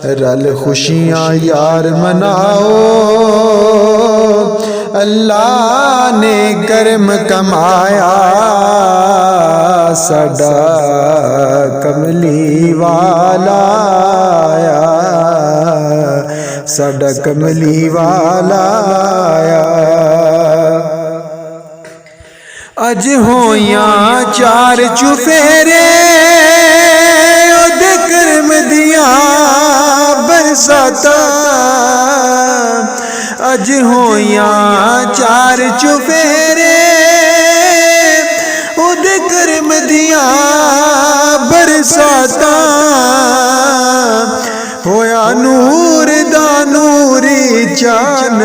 रल खुशियाँ यार मनाओ, अल्लाह ने करम कमाया, साडा कमली वाला आया, साडा कमली वाला आया। अज होया चार चुफेरे ओदे करम दिया बरसाता, अज होया चार चुफेरे ओदे करम दिया बरसाता, होया नूर दा नूरी चान,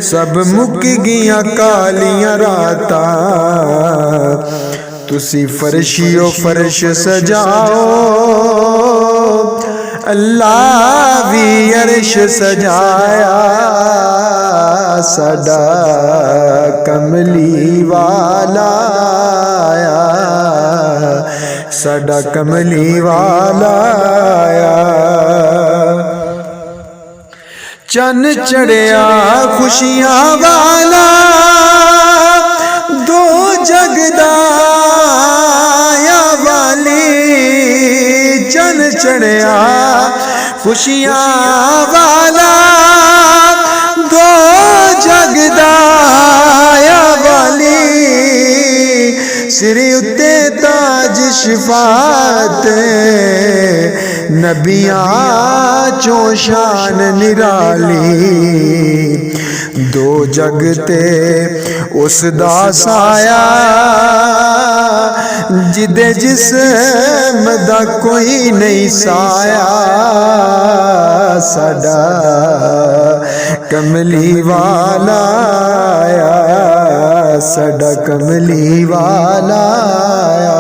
सब मुक गियां कालियां रातां, तुसी फर्शियो फर्श सजाओ, अल्लाह भी अर्श सजाया, साडा कमली वाला आया, साडा कमली वाला आया। चन चढ़िया खुशियां वाला, दो जगदा या वाली, चन चढ़िया खुशियां वाला, दो जगदा या वाली, सिर उत्ते ताज शिफात, नबियां चो शान निराली, दो जगते उस दा साया, जिदे जिस्म दा कोई नहीं साया, साडा कमली वाला आया, साडा कमली वाला आया।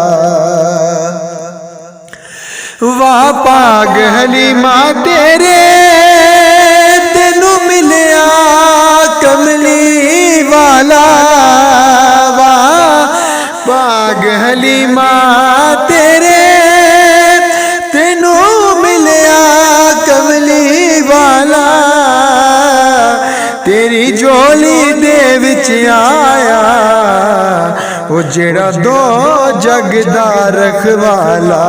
वाह पाग हलीमा तेरे तेनू मिलिया कमली वाला, वाह पाग हलीमा तेरे तेनू मिलिया कमली वाला, तेरी झोली दे विच आया वो जेड़ा दो जगदा रखवाला,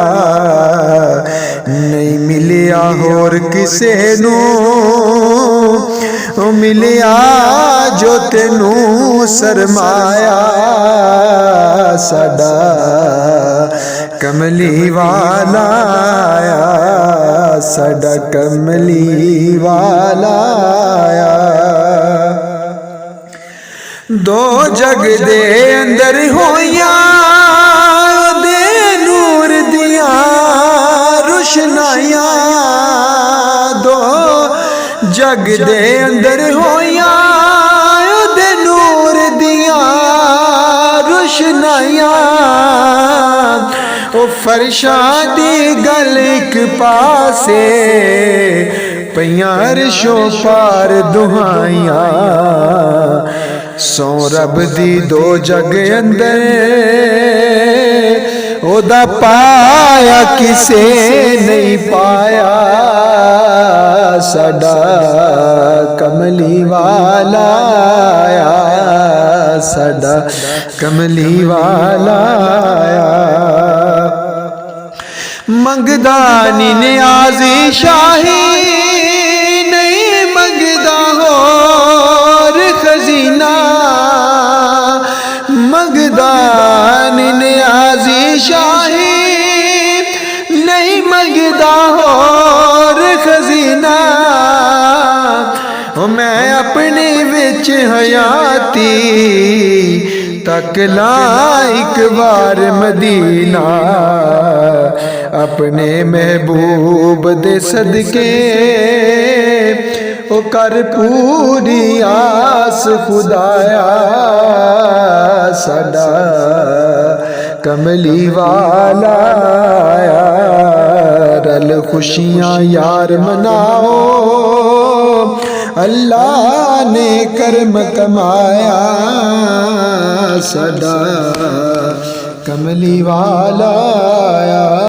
नहीं मिलिया होर किसे नू, ओ मिलिया जो तेनू सरमाया, साडा कमली वाला आया, साडा कमली वाला आया। दो जग दे अंदर होया दे नूर दिया रोशनाया, दो जग दे अंदर होया दे नूर दिया रोशनाया, ओ फरशा दी गल एक पासे पइयां अरशों पार दुहाइयां, सौ रब दी दो जग अंदर ओदा पाया किसे नहीं पाया, साडा कमली वाला आया, साडा कमली वाला आया। मंगदा नी नियाज़ी शाही नहीं मंगदा होर खजीना, मंगदा नी नियाज़ी शाही नहीं मंगदा होर खजीना, मैं अपने विच हयाती तक ला एक बार मदीना, अपने महबूब दे सदके ओ कर पूरी आस खुदाया, साडा कमली वाला आया, रल खुशियाँ यार मनाओ, अल्लाह ने करम कमाया, साडा कमली वाला आया।